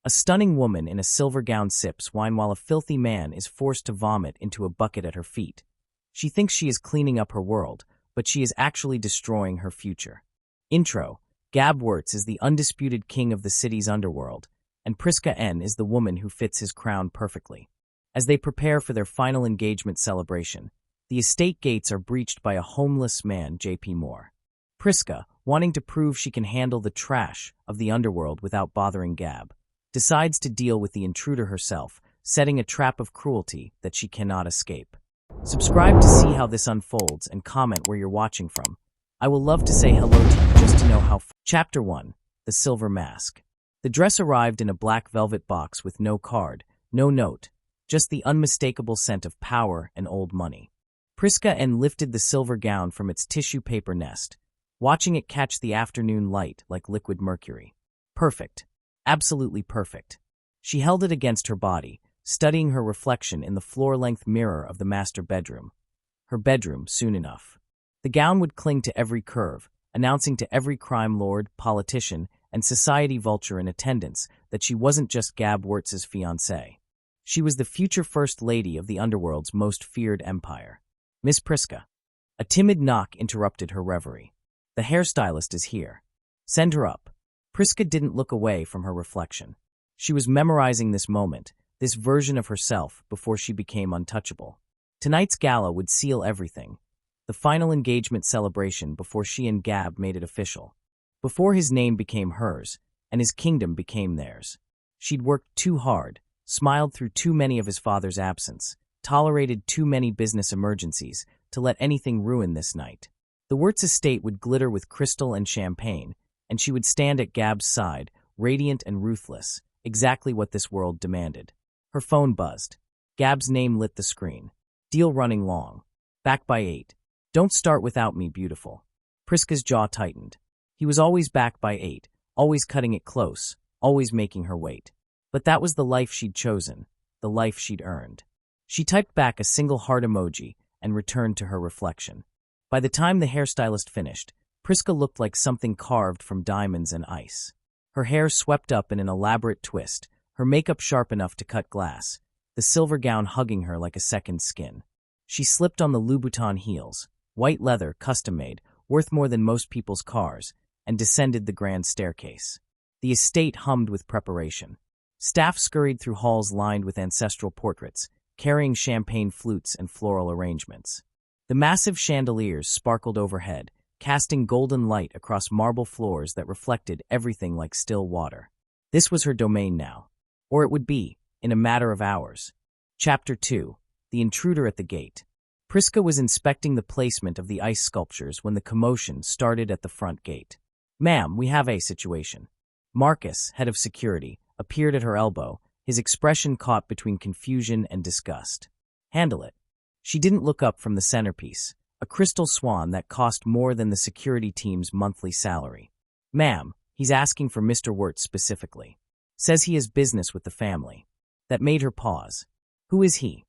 A stunning woman in a silver gown sips wine while a filthy man is forced to vomit into a bucket at her feet. She thinks she is cleaning up her world, but she is actually destroying her future. Intro: Gab Wirtz is the undisputed king of the city's underworld, and Prisca N is the woman who fits his crown perfectly. As they prepare for their final engagement celebration, the estate gates are breached by a homeless man, J.P. Moore. Prisca, wanting to prove she can handle the trash of the underworld without bothering Gab, decides to deal with the intruder herself, setting a trap of cruelty that she cannot escape. Subscribe to see how this unfolds and comment where you're watching from. I will love to say hello to you just to know how. Chapter 1: The Silver Mask. The dress arrived in a black velvet box with no card, no note, just the unmistakable scent of power and old money. Prisca N lifted the silver gown from its tissue paper nest, watching it catch the afternoon light like liquid mercury. Perfect. Absolutely perfect. She held it against her body, studying her reflection in the floor-length mirror of the master bedroom. Her bedroom, soon enough. The gown would cling to every curve, announcing to every crime lord, politician, and society vulture in attendance that she wasn't just Gab Wirtz's fiancée. She was the future First Lady of the underworld's most feared empire. Miss Prisca. A timid knock interrupted her reverie. The hairstylist is here. Send her up. Prisca didn't look away from her reflection. She was memorizing this moment, this version of herself, before she became untouchable. Tonight's gala would seal everything. The final engagement celebration before she and Gab made it official. Before his name became hers, and his kingdom became theirs. She'd worked too hard, smiled through too many of his father's absence, tolerated too many business emergencies to let anything ruin this night. The Wirtz estate would glitter with crystal and champagne, and she would stand at Gab's side, radiant and ruthless, exactly what this world demanded. Her phone buzzed. Gab's name lit the screen. Deal running long. Back by 8. Don't start without me, beautiful. Prisca's jaw tightened. He was always back by 8, always cutting it close, always making her wait. But that was the life she'd chosen, the life she'd earned. She typed back a single heart emoji and returned to her reflection. By the time the hairstylist finished, Prisca looked like something carved from diamonds and ice. Her hair swept up in an elaborate twist, her makeup sharp enough to cut glass, the silver gown hugging her like a second skin. She slipped on the Louboutin heels, white leather, custom-made, worth more than most people's cars, and descended the grand staircase. The estate hummed with preparation. Staff scurried through halls lined with ancestral portraits, carrying champagne flutes and floral arrangements. The massive chandeliers sparkled overhead, casting golden light across marble floors that reflected everything like still water. This was her domain now. Or it would be, in a matter of hours. Chapter 2: The Intruder at the Gate. Prisca was inspecting the placement of the ice sculptures when the commotion started at the front gate. "Ma'am, we have a situation." Marcus, head of security, appeared at her elbow, his expression caught between confusion and disgust. "Handle it." She didn't look up from the centerpiece, a crystal swan that cost more than the security team's monthly salary. "Ma'am, he's asking for Mr. Wirtz specifically. Says he has business with the family." That made her pause. "Who is he?"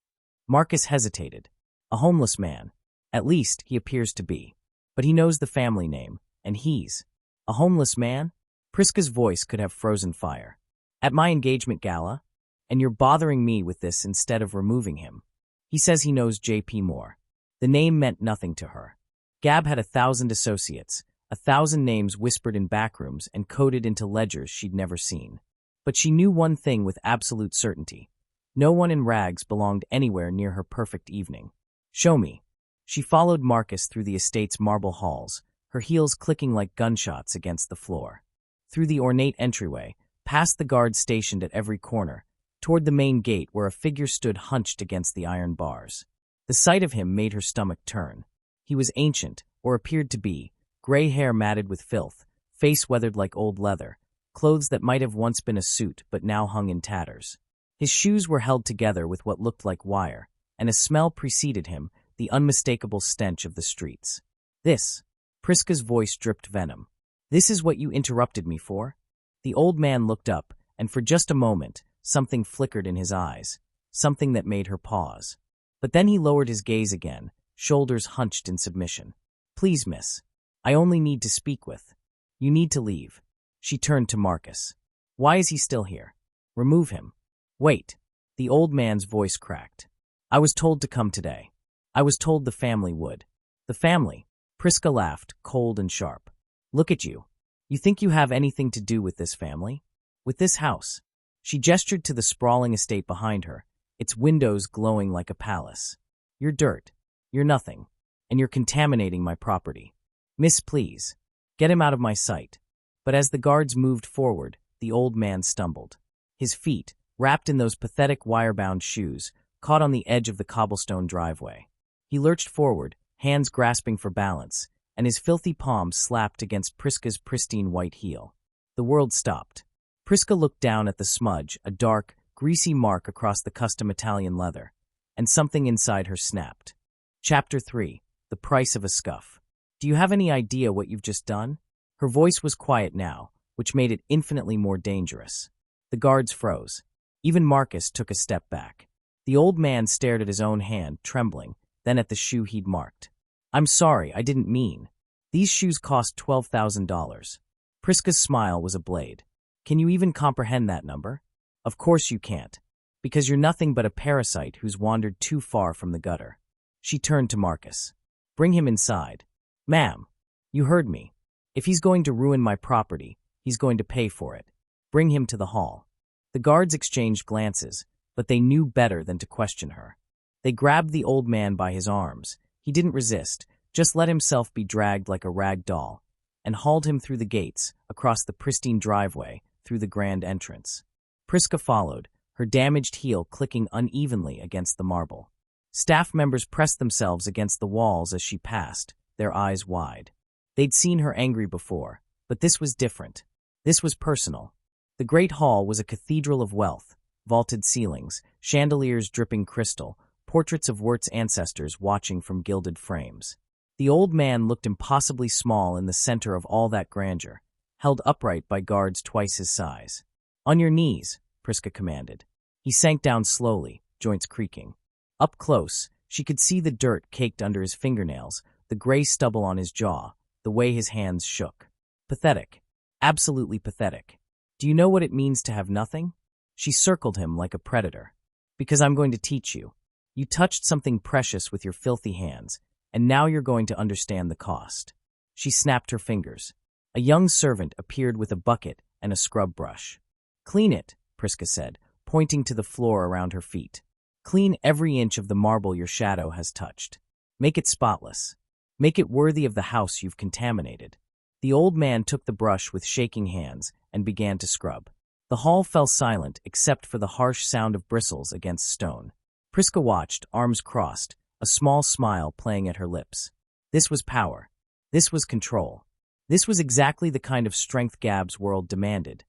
Marcus hesitated. "A homeless man. At least, he appears to be. But he knows the family name, and he's a homeless man?" Prisca's voice could have frozen fire. "At my engagement gala? And you're bothering me with this instead of removing him. He says he knows J.P. Moore." The name meant nothing to her. Gab had 1,000 associates, 1,000 names whispered in backrooms and coded into ledgers she'd never seen. But she knew one thing with absolute certainty. No one in rags belonged anywhere near her perfect evening. "Show me." She followed Marcus through the estate's marble halls, her heels clicking like gunshots against the floor. Through the ornate entryway, past the guards stationed at every corner, toward the main gate where a figure stood hunched against the iron bars. The sight of him made her stomach turn. He was ancient, or appeared to be, gray hair matted with filth, face weathered like old leather, clothes that might have once been a suit but now hung in tatters. His shoes were held together with what looked like wire, and a smell preceded him, the unmistakable stench of the streets. "This." Prisca's voice dripped venom. "This is what you interrupted me for?" The old man looked up, and for just a moment, something flickered in his eyes, something that made her pause. But then he lowered his gaze again, shoulders hunched in submission. "Please, miss. I only need to speak with. You need to leave." She turned to Marcus. "Why is he still here? Remove him. Wait. The old man's voice cracked. I was told to come today. I was told the family would. The family? Prisca laughed, cold and sharp. Look at you. You think you have anything to do with this family? With this house? She gestured to the sprawling estate behind her, its windows glowing like a palace. You're dirt. You're nothing. And you're contaminating my property. Miss, please. Get him out of my sight. But as the guards moved forward, the old man stumbled. His feet, wrapped in those pathetic wire-bound shoes, caught on the edge of the cobblestone driveway. He lurched forward, hands grasping for balance, and his filthy palms slapped against Prisca's pristine white heel. The world stopped. Prisca looked down at the smudge, a dark, greasy mark across the custom Italian leather, and something inside her snapped. Chapter 3. The Price of a Scuff. Do you have any idea what you've just done? Her voice was quiet now, which made it infinitely more dangerous. The guards froze. Even Marcus took a step back. The old man stared at his own hand, trembling, then at the shoe he'd marked. I'm sorry, I didn't mean. These shoes cost $12,000. Prisca's smile was a blade. Can you even comprehend that number? Of course you can't, because you're nothing but a parasite who's wandered too far from the gutter. She turned to Marcus. Bring him inside. Ma'am, you heard me. If he's going to ruin my property, he's going to pay for it. Bring him to the hall. The guards exchanged glances, but they knew better than to question her. They grabbed the old man by his arms. He didn't resist, just let himself be dragged like a rag doll, and hauled him through the gates, across the pristine driveway, through the grand entrance. Prisca followed, her damaged heel clicking unevenly against the marble. Staff members pressed themselves against the walls as she passed, their eyes wide. They'd seen her angry before, but this was different. This was personal. The great hall was a cathedral of wealth, vaulted ceilings, chandeliers dripping crystal, portraits of Wirtz ancestors watching from gilded frames. The old man looked impossibly small in the center of all that grandeur, held upright by guards twice his size. On your knees, Prisca commanded. He sank down slowly, joints creaking. Up close, she could see the dirt caked under his fingernails, the gray stubble on his jaw, the way his hands shook. Pathetic. Absolutely pathetic. Do you know what it means to have nothing? She circled him like a predator. Because I'm going to teach you. You touched something precious with your filthy hands, and now you're going to understand the cost. She snapped her fingers. A young servant appeared with a bucket and a scrub brush. Clean it, Prisca said, pointing to the floor around her feet. Clean every inch of the marble your shadow has touched. Make it spotless. Make it worthy of the house you've contaminated. The old man took the brush with shaking hands and began to scrub. The hall fell silent except for the harsh sound of bristles against stone. Prisca watched, arms crossed, a small smile playing at her lips. This was power. This was control. This was exactly the kind of strength Gab's world demanded.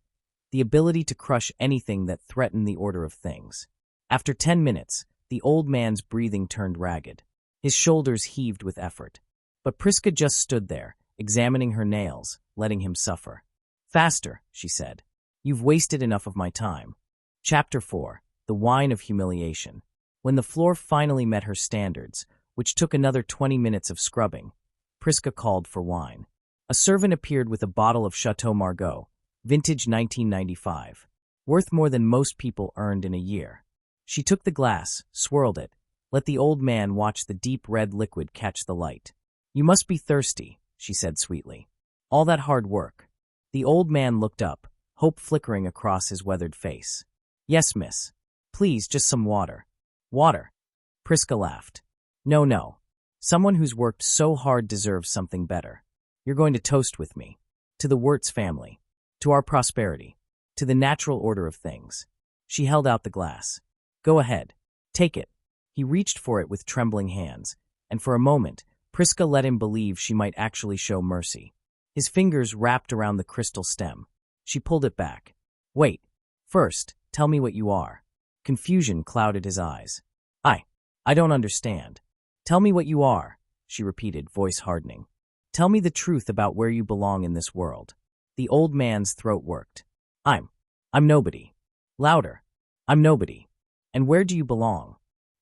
The ability to crush anything that threatened the order of things. After 10 minutes, the old man's breathing turned ragged. His shoulders heaved with effort. But Prisca just stood there, examining her nails, letting him suffer. Faster, she said. You've wasted enough of my time. Chapter 4. The Wine of Humiliation. When the floor finally met her standards, which took another 20 minutes of scrubbing, Prisca called for wine. A servant appeared with a bottle of Chateau Margaux, vintage 1995, worth more than most people earned in a year. She took the glass, swirled it, let the old man watch the deep red liquid catch the light. You must be thirsty, she said sweetly. All that hard work. The old man looked up, hope flickering across his weathered face. Yes, miss. Please, just some water. Water. Prisca laughed. No. Someone who's worked so hard deserves something better. You're going to toast with me. To the Wirtz family. To our prosperity. To the natural order of things. She held out the glass. Go ahead. Take it. He reached for it with trembling hands, and for a moment, Prisca let him believe she might actually show mercy. His fingers wrapped around the crystal stem. She pulled it back. Wait. First, tell me what you are. Confusion clouded his eyes. I don't understand. Tell me what you are, she repeated, voice hardening. Tell me the truth about where you belong in this world. The old man's throat worked. I'm nobody. Louder. I'm nobody. And where do you belong?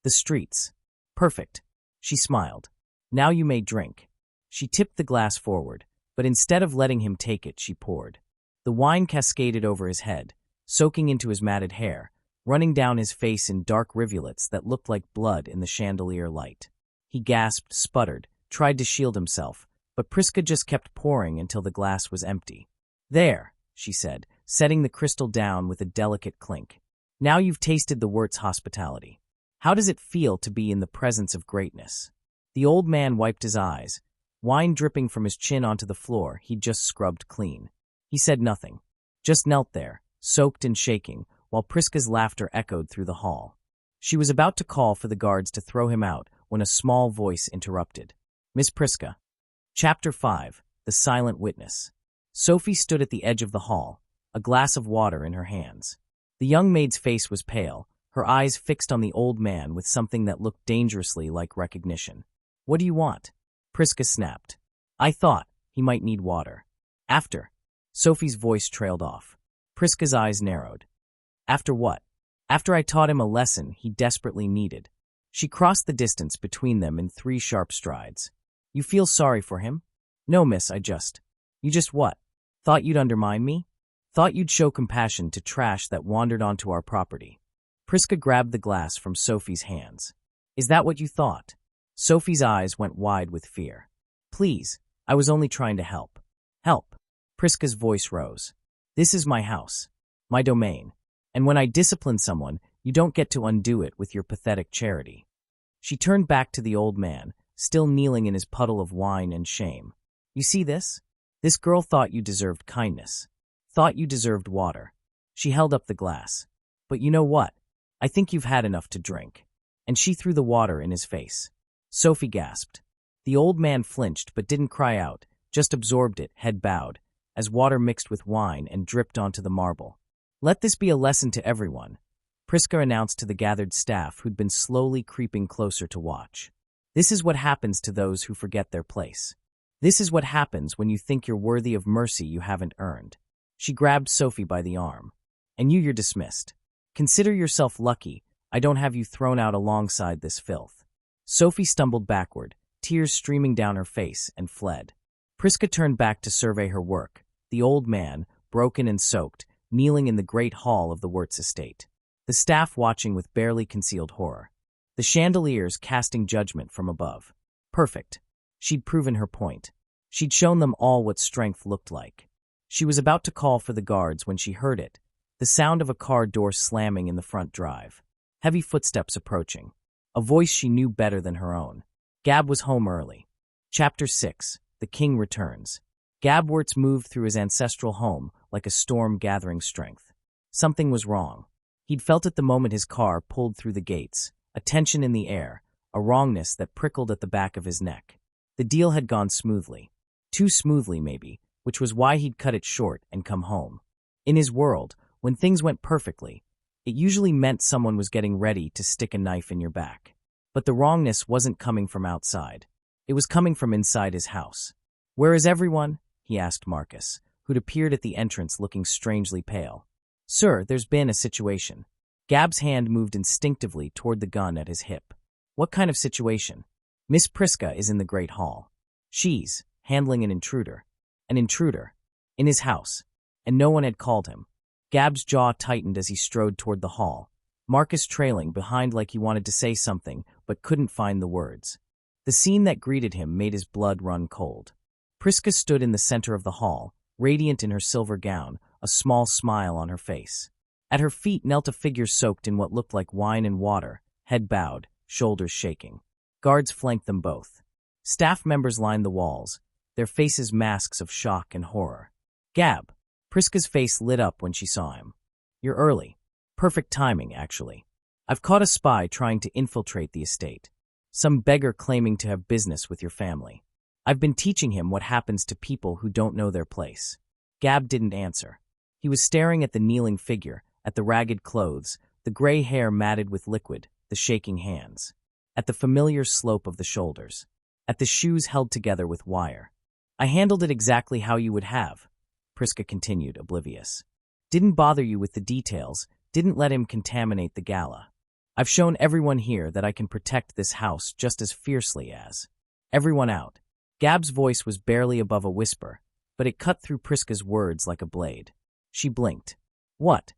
The streets. Perfect. She smiled. Now you may drink. She tipped the glass forward, but instead of letting him take it, she poured. The wine cascaded over his head, soaking into his matted hair, running down his face in dark rivulets that looked like blood in the chandelier light. He gasped, sputtered, tried to shield himself, but Prisca just kept pouring until the glass was empty. "There," she said, setting the crystal down with a delicate clink. "Now you've tasted the Wirtz hospitality. How does it feel to be in the presence of greatness?" The old man wiped his eyes, wine dripping from his chin onto the floor he'd just scrubbed clean. He said nothing, just knelt there, soaked and shaking, while Prisca's laughter echoed through the hall. She was about to call for the guards to throw him out when a small voice interrupted. "Miss Prisca." Chapter 5. The Silent Witness. Sophie stood at the edge of the hall, a glass of water in her hands. The young maid's face was pale, her eyes fixed on the old man with something that looked dangerously like recognition. "What do you want?" Prisca snapped. "I thought he might need water." "After." Sophie's voice trailed off. Prisca's eyes narrowed. "After what?" "After I taught him a lesson he desperately needed." She crossed the distance between them in 3 sharp strides. "You feel sorry for him?" "No, miss, You just what? Thought you'd undermine me? Thought you'd show compassion to trash that wandered onto our property." Prisca grabbed the glass from Sophie's hands. "Is that what you thought?" Sophie's eyes went wide with fear. "Please, I was only trying to help." "Help?" Prisca's voice rose. "This is my house, my domain, and when I discipline someone, you don't get to undo it with your pathetic charity." She turned back to the old man, still kneeling in his puddle of wine and shame. "You see this? This girl thought you deserved kindness. Thought you deserved water." She held up the glass. "But you know what? I think you've had enough to drink." And she threw the water in his face. Sophie gasped. The old man flinched but didn't cry out, just absorbed it, head bowed, as water mixed with wine and dripped onto the marble. "Let this be a lesson to everyone," Prisca announced to the gathered staff who'd been slowly creeping closer to watch. "This is what happens to those who forget their place. This is what happens when you think you're worthy of mercy you haven't earned." She grabbed Sophie by the arm. "And you're dismissed. Consider yourself lucky I don't have you thrown out alongside this filth." Sophie stumbled backward, tears streaming down her face, and fled. Prisca turned back to survey her work, the old man, broken and soaked, kneeling in the great hall of the Wirtz estate. The staff watching with barely concealed horror. The chandeliers casting judgment from above. Perfect. She'd proven her point. She'd shown them all what strength looked like. She was about to call for the guards when she heard it, the sound of a car door slamming in the front drive. Heavy footsteps approaching. A voice she knew better than her own. Gab was home early. Chapter 6. The King Returns. Gab Wirtz moved through his ancestral home like a storm gathering strength. Something was wrong. He'd felt it the moment his car pulled through the gates, a tension in the air, a wrongness that prickled at the back of his neck. The deal had gone smoothly. Too smoothly, maybe, which was why he'd cut it short and come home. In his world, when things went perfectly, it usually meant someone was getting ready to stick a knife in your back. But the wrongness wasn't coming from outside. It was coming from inside his house. "Where is everyone?" he asked Marcus, who'd appeared at the entrance looking strangely pale. "Sir, there's been a situation." Gab's hand moved instinctively toward the gun at his hip. "What kind of situation?" "Miss Prisca is in the Great Hall. She's handling an intruder. An intruder. In his house. And no one had called him." Gab's jaw tightened as he strode toward the hall, Marcus trailing behind like he wanted to say something but couldn't find the words. The scene that greeted him made his blood run cold. Prisca stood in the center of the hall, radiant in her silver gown, a small smile on her face. At her feet knelt a figure soaked in what looked like wine and water, head bowed, shoulders shaking. Guards flanked them both. Staff members lined the walls, their faces masks of shock and horror. "Gab." Prisca's face lit up when she saw him. "You're early. Perfect timing, actually. I've caught a spy trying to infiltrate the estate. Some beggar claiming to have business with your family. I've been teaching him what happens to people who don't know their place." Gab didn't answer. He was staring at the kneeling figure, at the ragged clothes, the gray hair matted with liquid, the shaking hands. At the familiar slope of the shoulders. At the shoes held together with wire. "I handled it exactly how you would have," Prisca continued, oblivious. "Didn't bother you with the details, didn't let him contaminate the gala. I've shown everyone here that I can protect this house just as fiercely as everyone out." Gab's voice was barely above a whisper, but it cut through Prisca's words like a blade. She blinked. "What?"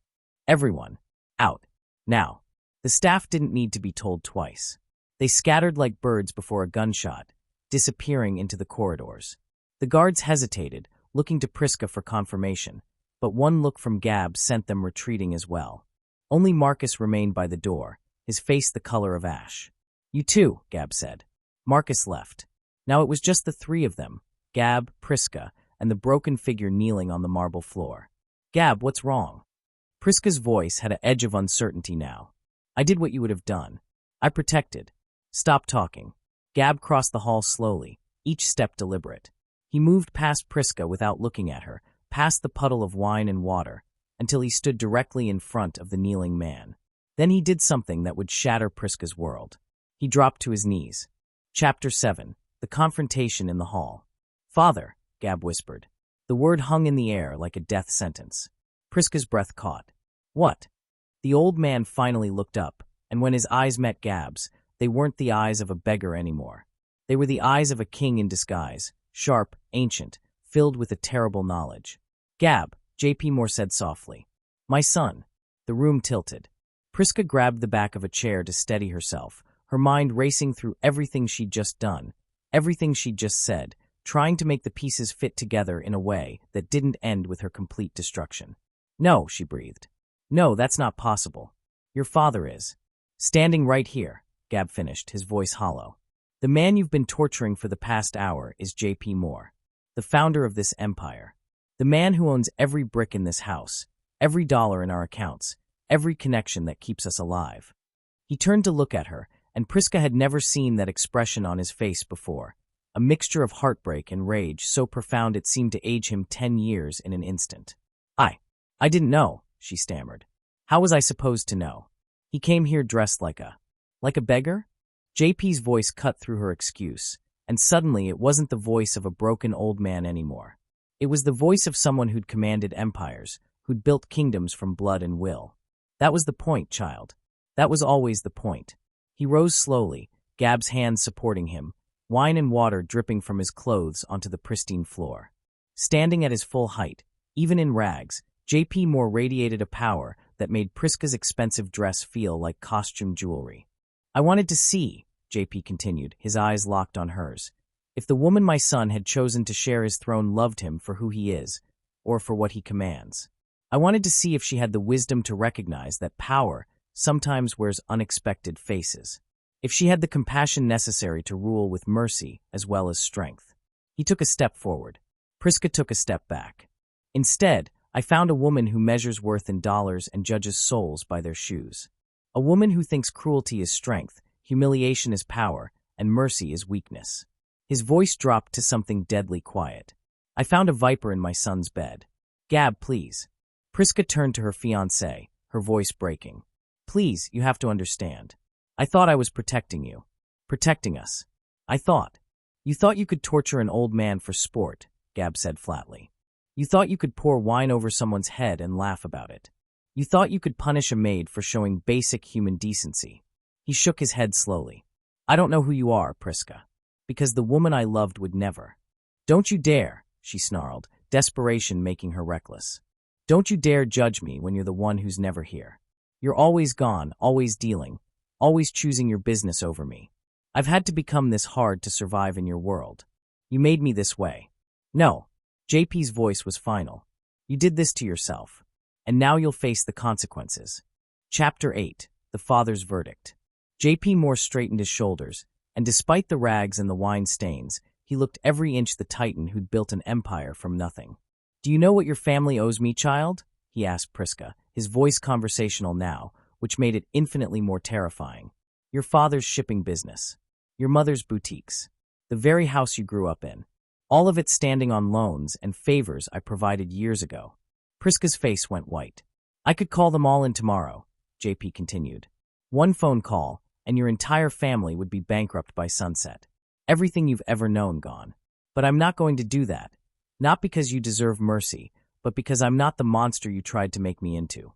Everyone. Out. Now. The staff didn't need to be told twice. They scattered like birds before a gunshot, disappearing into the corridors. The guards hesitated, looking to Prisca for confirmation, but one look from Gab sent them retreating as well. Only Marcus remained by the door, his face the color of ash. "You too," Gab said. Marcus left. Now it was just the three of them, Gab, Prisca, and the broken figure kneeling on the marble floor. "Gab, what's wrong?" Prisca's voice had an edge of uncertainty now. "I did what you would have done. I protected." "Stop talking." Gab crossed the hall slowly, each step deliberate. He moved past Prisca without looking at her, past the puddle of wine and water, until he stood directly in front of the kneeling man. Then he did something that would shatter Prisca's world. He dropped to his knees. Chapter 7. The Confrontation in the Hall. "Father," Gab whispered. The word hung in the air like a death sentence. Prisca's breath caught. "What?" The old man finally looked up, and when his eyes met Gab's, they weren't the eyes of a beggar anymore. They were the eyes of a king in disguise, sharp, ancient, filled with a terrible knowledge. "Gab," J.P. Moore said softly. "My son." The room tilted. Prisca grabbed the back of a chair to steady herself, her mind racing through everything she'd just done, everything she'd just said, trying to make the pieces fit together in a way that didn't end with her complete destruction. "No," she breathed. "No, that's not possible. Your father is." "Standing right here," Gab finished, his voice hollow. "The man you've been torturing for the past hour is J.P. Moore, the founder of this empire. The man who owns every brick in this house, every dollar in our accounts, every connection that keeps us alive." He turned to look at her, and Prisca had never seen that expression on his face before, a mixture of heartbreak and rage so profound it seemed to age him 10 years in an instant. I didn't know," she stammered. "How was I supposed to know? He came here dressed like a beggar?" JP's voice cut through her excuse, and suddenly it wasn't the voice of a broken old man anymore. It was the voice of someone who'd commanded empires, who'd built kingdoms from blood and will. "That was the point, child. That was always the point." He rose slowly, Gab's hands supporting him, wine and water dripping from his clothes onto the pristine floor. Standing at his full height, even in rags, J.P. Moore radiated a power that made Prisca's expensive dress feel like costume jewelry. "I wanted to see," J.P. continued, his eyes locked on hers, "if the woman my son had chosen to share his throne loved him for who he is, or for what he commands. I wanted to see if she had the wisdom to recognize that power sometimes wears unexpected faces. If she had the compassion necessary to rule with mercy as well as strength." He took a step forward. Prisca took a step back. "Instead, I found a woman who measures worth in dollars and judges souls by their shoes. A woman who thinks cruelty is strength, humiliation is power, and mercy is weakness." His voice dropped to something deadly quiet. "I found a viper in my son's bed. Gab, please." Prisca turned to her fiancé, her voice breaking. "Please, you have to understand. I thought I was protecting you. Protecting us. I thought." "You thought you could torture an old man for sport," Gab said flatly. "You thought you could pour wine over someone's head and laugh about it. You thought you could punish a maid for showing basic human decency." He shook his head slowly. "I don't know who you are, Prisca, because the woman I loved would never." "Don't you dare," she snarled, desperation making her reckless. "Don't you dare judge me when you're the one who's never here. You're always gone, always dealing, always choosing your business over me. I've had to become this hard to survive in your world. You made me this way." "No." JP's voice was final. "You did this to yourself, and now you'll face the consequences." Chapter 8. The Father's Verdict. J.P. Moore straightened his shoulders, and despite the rags and the wine stains, he looked every inch the titan who'd built an empire from nothing. "Do you know what your family owes me, child?" he asked Prisca, his voice conversational now, which made it infinitely more terrifying. "Your father's shipping business. Your mother's boutiques. The very house you grew up in. All of it standing on loans and favors I provided years ago." Prisca's face went white. "I could call them all in tomorrow," JP continued. "One phone call, and your entire family would be bankrupt by sunset. Everything you've ever known gone. But I'm not going to do that. Not because you deserve mercy, but because I'm not the monster you tried to make me into."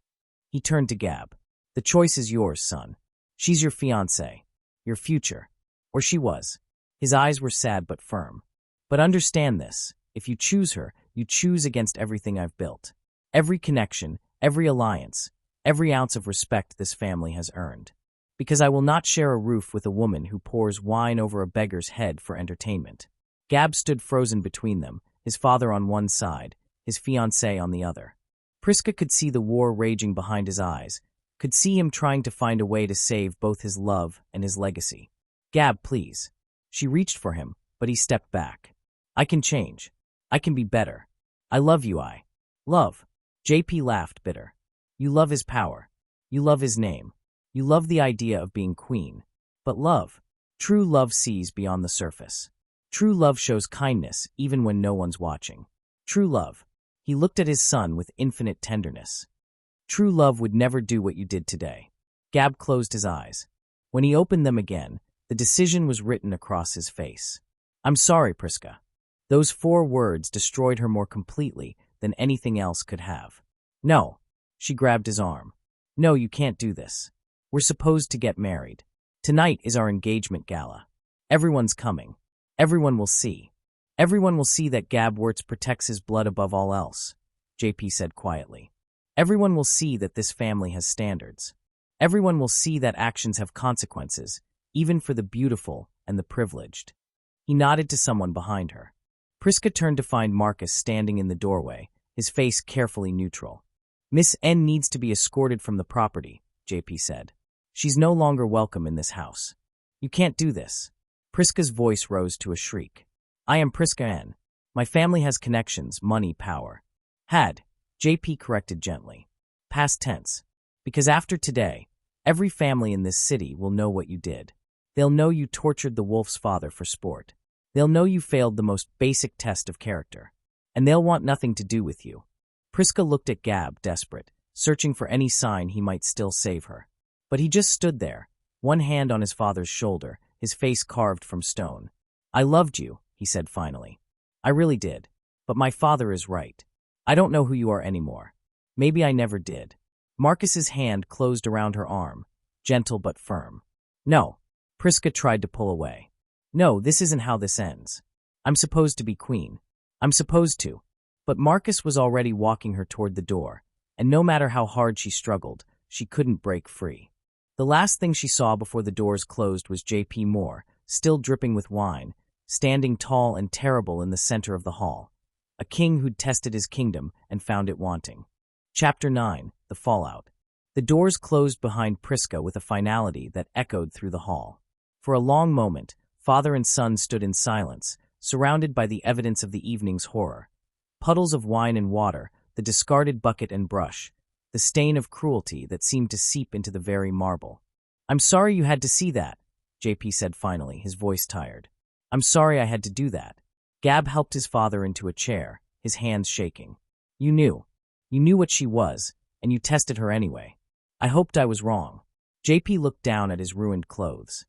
He turned to Gab. "The choice is yours, son. She's your fiancée, your future. Or she was." His eyes were sad but firm. "But understand this. If you choose her, you choose against everything I've built. Every connection, every alliance. every ounce of respect this family has earned. Because I will not share a roof with a woman who pours wine over a beggar's head for entertainment. Gab stood frozen between them, his father on one side, his fiancée on the other. Prisca could see the war raging behind his eyes, could see him trying to find a way to save both his love and his legacy. Gab, please. She reached for him, but he stepped back. I can change. I can be better. I love you, I. Love. JP laughed bitter. You love his power. You love his name. You love the idea of being queen. But love. True love sees beyond the surface. True love shows kindness even when no one's watching. True love. He looked at his son with infinite tenderness. True love would never do what you did today. Gab closed his eyes. When he opened them again, the decision was written across his face. I'm sorry, Prisca. Those 4 words destroyed her more completely than anything else could have. No. She grabbed his arm. No, you can't do this. We're supposed to get married. Tonight is our engagement gala. Everyone's coming. Everyone will see. Everyone will see that Gab Wirtz protects his blood above all else, JP said quietly. Everyone will see that this family has standards. Everyone will see that actions have consequences, even for the beautiful and the privileged. He nodded to someone behind her. Prisca turned to find Marcus standing in the doorway, his face carefully neutral. Miss N needs to be escorted from the property, JP said. She's no longer welcome in this house. You can't do this. Prisca's voice rose to a shriek. I am Prisca N. My family has connections, money, power. Had, JP corrected gently. Past tense. Because after today, every family in this city will know what you did. They'll know you tortured the wolf's father for sport. They'll know you failed the most basic test of character. And they'll want nothing to do with you. Prisca looked at Gab, desperate, searching for any sign he might still save her. But he just stood there, one hand on his father's shoulder, his face carved from stone. I loved you, he said finally. I really did. But my father is right. I don't know who you are anymore. Maybe I never did. Marcus's hand closed around her arm, gentle but firm. No. Prisca tried to pull away. No, this isn't how this ends. I'm supposed to be queen. I'm supposed to. But Marcus was already walking her toward the door, and no matter how hard she struggled, she couldn't break free. The last thing she saw before the doors closed was J.P. Moore, still dripping with wine, standing tall and terrible in the center of the hall, a king who'd tested his kingdom and found it wanting. Chapter 9, The Fallout. The doors closed behind Prisca with a finality that echoed through the hall. For a long moment, father and son stood in silence, surrounded by the evidence of the evening's horror. Puddles of wine and water, the discarded bucket and brush, the stain of cruelty that seemed to seep into the very marble. I'm sorry you had to see that, JP said finally, his voice tired. I'm sorry I had to do that. Gab helped his father into a chair, his hands shaking. You knew. You knew what she was, and you tested her anyway. I hoped I was wrong. JP looked down at his ruined clothes.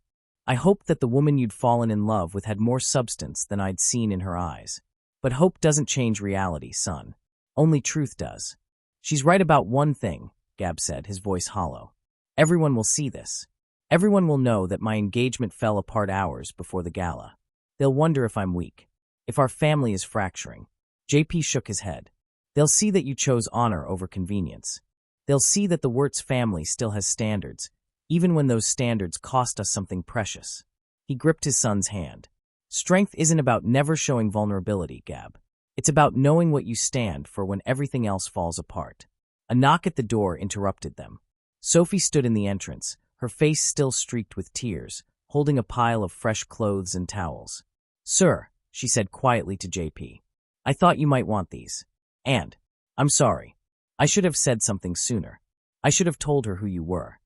I hoped that the woman you'd fallen in love with had more substance than I'd seen in her eyes. But hope doesn't change reality, son. Only truth does. She's right about one thing, Gab said, his voice hollow. Everyone will see this. Everyone will know that my engagement fell apart hours before the gala. They'll wonder if I'm weak, if our family is fracturing. JP shook his head. They'll see that you chose honor over convenience. They'll see that the Wirtz family still has standards, even when those standards cost us something precious. He gripped his son's hand. Strength isn't about never showing vulnerability, Gab. It's about knowing what you stand for when everything else falls apart. A knock at the door interrupted them. Sophie stood in the entrance, her face still streaked with tears, holding a pile of fresh clothes and towels. Sir, she said quietly to JP, I thought you might want these. And, I'm sorry. I should have said something sooner. I should have told her who you were.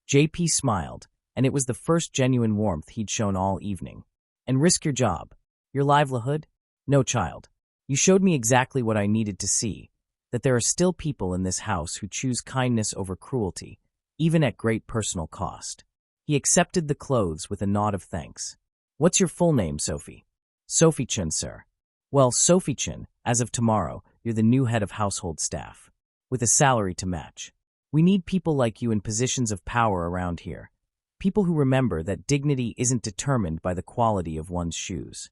JP smiled, and it was the first genuine warmth he'd shown all evening. And risk your job? Your livelihood? No, child. You showed me exactly what I needed to see, that there are still people in this house who choose kindness over cruelty, even at great personal cost. He accepted the clothes with a nod of thanks. What's your full name, Sophie? Sophie Chen, sir. Well, Sophie Chen, as of tomorrow, you're the new head of household staff, with a salary to match. We need people like you in positions of power around here. People who remember that dignity isn't determined by the quality of one's shoes.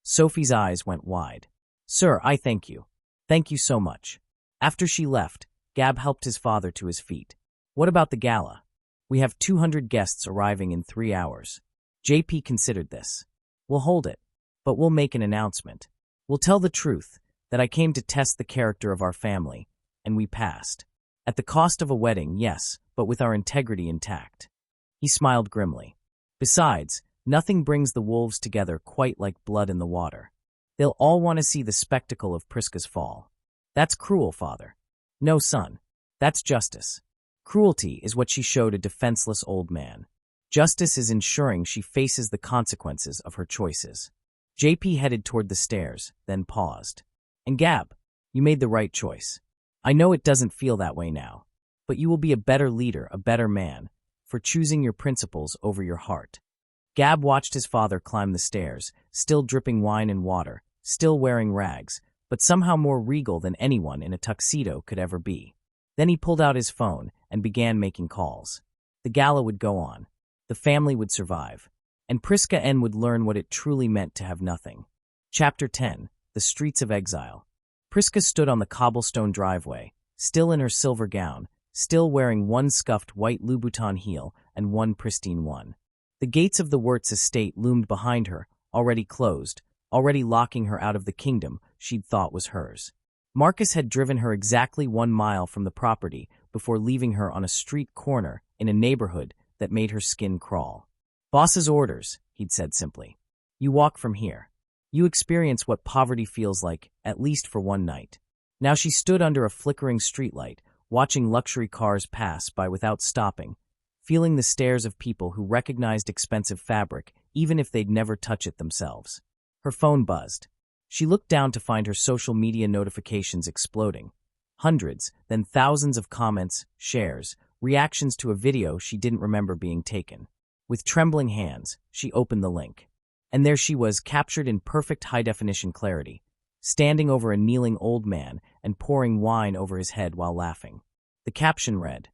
Sophie's eyes went wide. Sir, I thank you. Thank you so much. After she left, Gab helped his father to his feet. What about the gala? We have 200 guests arriving in 3 hours. JP considered this. We'll hold it, but we'll make an announcement. We'll tell the truth, that I came to test the character of our family, and we passed. At the cost of a wedding, yes, but with our integrity intact. He smiled grimly. Besides, nothing brings the wolves together quite like blood in the water. They'll all want to see the spectacle of Prisca's fall. That's cruel, father. No, son. That's justice. Cruelty is what she showed a defenseless old man. Justice is ensuring she faces the consequences of her choices. JP headed toward the stairs, then paused. And Gab, you made the right choice. I know it doesn't feel that way now, but you will be a better leader, a better man, for choosing your principles over your heart. Gab watched his father climb the stairs, still dripping wine and water, still wearing rags, but somehow more regal than anyone in a tuxedo could ever be. Then he pulled out his phone and began making calls. The gala would go on. The family would survive. And Prisca N would learn what it truly meant to have nothing. Chapter 10. The Streets of Exile. Prisca stood on the cobblestone driveway, still in her silver gown, still wearing one scuffed white Louboutin heel and one pristine one. The gates of the Wirtz estate loomed behind her, already closed, already locking her out of the kingdom she'd thought was hers. Marcus had driven her exactly 1 mile from the property before leaving her on a street corner in a neighborhood that made her skin crawl. Boss's orders, he'd said simply. You walk from here. You experience what poverty feels like, at least for one night. Now she stood under a flickering streetlight, watching luxury cars pass by without stopping, feeling the stares of people who recognized expensive fabric even if they'd never touch it themselves. Her phone buzzed. She looked down to find her social media notifications exploding. Hundreds, then thousands of comments, shares, reactions to a video she didn't remember being taken. With trembling hands, she opened the link. And there she was, captured in perfect high-definition clarity, standing over a kneeling old man and pouring wine over his head while laughing. The caption read,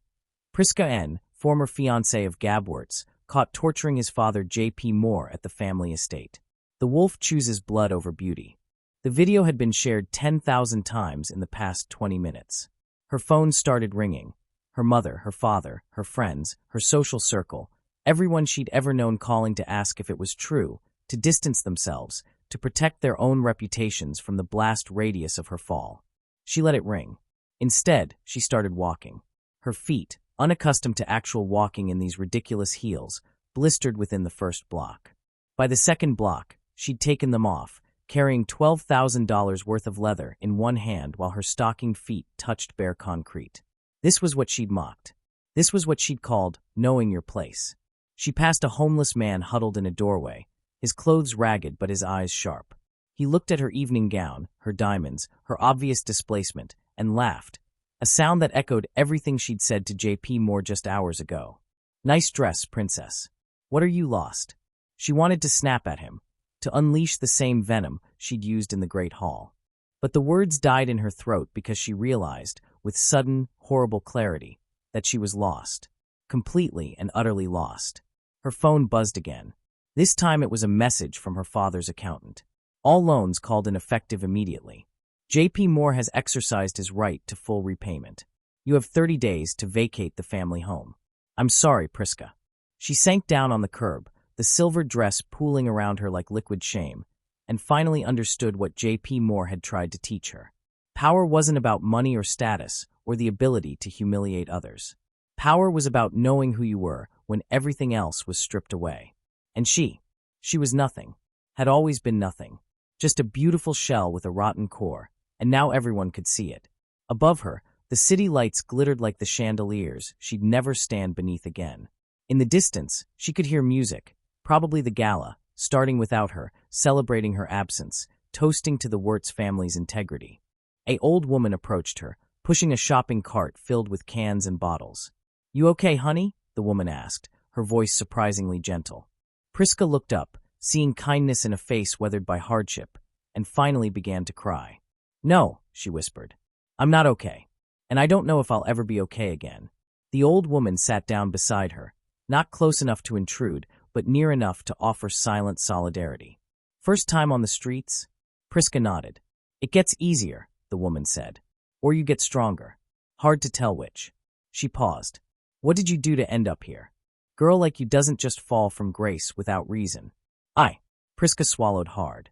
Prisca N, former fiancée of Gab Wirtz, caught torturing his father J.P. Moore at the family estate. The wolf chooses blood over beauty. The video had been shared 10,000 times in the past 20 minutes. Her phone started ringing. Her mother, her father, her friends, her social circle, everyone she'd ever known calling to ask if it was true, to distance themselves, to protect their own reputations from the blast radius of her fall. She let it ring. Instead, she started walking. Her feet, unaccustomed to actual walking in these ridiculous heels, blistered within the first block. By the second block, she'd taken them off, carrying $12,000 worth of leather in one hand while her stockinged feet touched bare concrete. This was what she'd mocked. This was what she'd called knowing your place. She passed a homeless man huddled in a doorway, his clothes ragged but his eyes sharp. He looked at her evening gown, her diamonds, her obvious displacement, and laughed, a sound that echoed everything she'd said to J.P. Moore just hours ago. Nice dress, princess. What are you lost? She wanted to snap at him, to unleash the same venom she'd used in the Great Hall. But the words died in her throat because she realized, with sudden, horrible clarity, that she was lost. Completely and utterly lost. Her phone buzzed again. This time it was a message from her father's accountant. All loans called in effective immediately. J.P. Moore has exercised his right to full repayment. You have 30 days to vacate the family home. I'm sorry, Prisca. She sank down on the curb, the silver dress pooling around her like liquid shame, and finally understood what J.P. Moore had tried to teach her. Power wasn't about money or status or the ability to humiliate others. Power was about knowing who you were when everything else was stripped away. And she was nothing, had always been nothing, just a beautiful shell with a rotten core, and now everyone could see it. Above her, the city lights glittered like the chandeliers she'd never stand beneath again. In the distance, she could hear music, probably the gala, starting without her, celebrating her absence, toasting to the Wirtz family's integrity. An old woman approached her, pushing a shopping cart filled with cans and bottles. You okay, honey? The woman asked, her voice surprisingly gentle. Prisca looked up, seeing kindness in a face weathered by hardship, and finally began to cry. No, she whispered. I'm not okay, and I don't know if I'll ever be okay again. The old woman sat down beside her, not close enough to intrude, but near enough to offer silent solidarity. First time on the streets? Prisca nodded. It gets easier, the woman said. Or you get stronger. Hard to tell which. She paused. What did you do to end up here? Girl like you doesn't just fall from grace without reason. Prisca swallowed hard.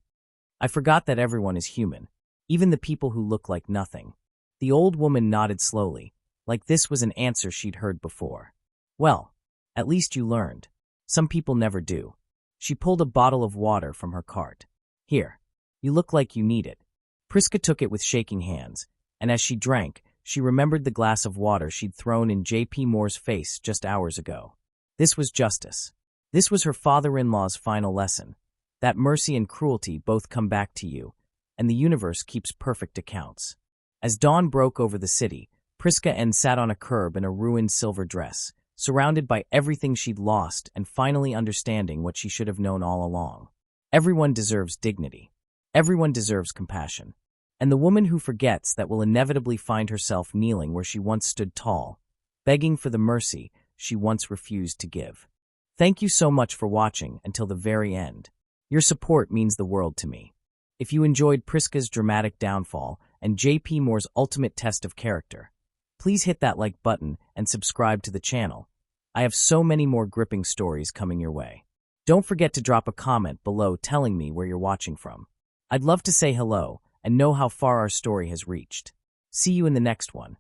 I forgot that everyone is human, even the people who look like nothing. The old woman nodded slowly, like this was an answer she'd heard before. Well, at least you learned. Some people never do. She pulled a bottle of water from her cart. Here, you look like you need it. Prisca took it with shaking hands, and as she drank, she remembered the glass of water she'd thrown in J.P. Moore's face just hours ago. This was justice. This was her father-in-law's final lesson, that mercy and cruelty both come back to you, and the universe keeps perfect accounts. As dawn broke over the city, Prisca N sat on a curb in a ruined silver dress, surrounded by everything she'd lost and finally understanding what she should have known all along. Everyone deserves dignity. Everyone deserves compassion. And the woman who forgets that will inevitably find herself kneeling where she once stood tall, begging for the mercy she once refused to give. Thank you so much for watching until the very end. Your support means the world to me. If you enjoyed Prisca's dramatic downfall and J.P. Moore's ultimate test of character, please hit that like button and subscribe to the channel. I have so many more gripping stories coming your way. Don't forget to drop a comment below telling me where you're watching from. I'd love to say hello and know how far our story has reached. See you in the next one.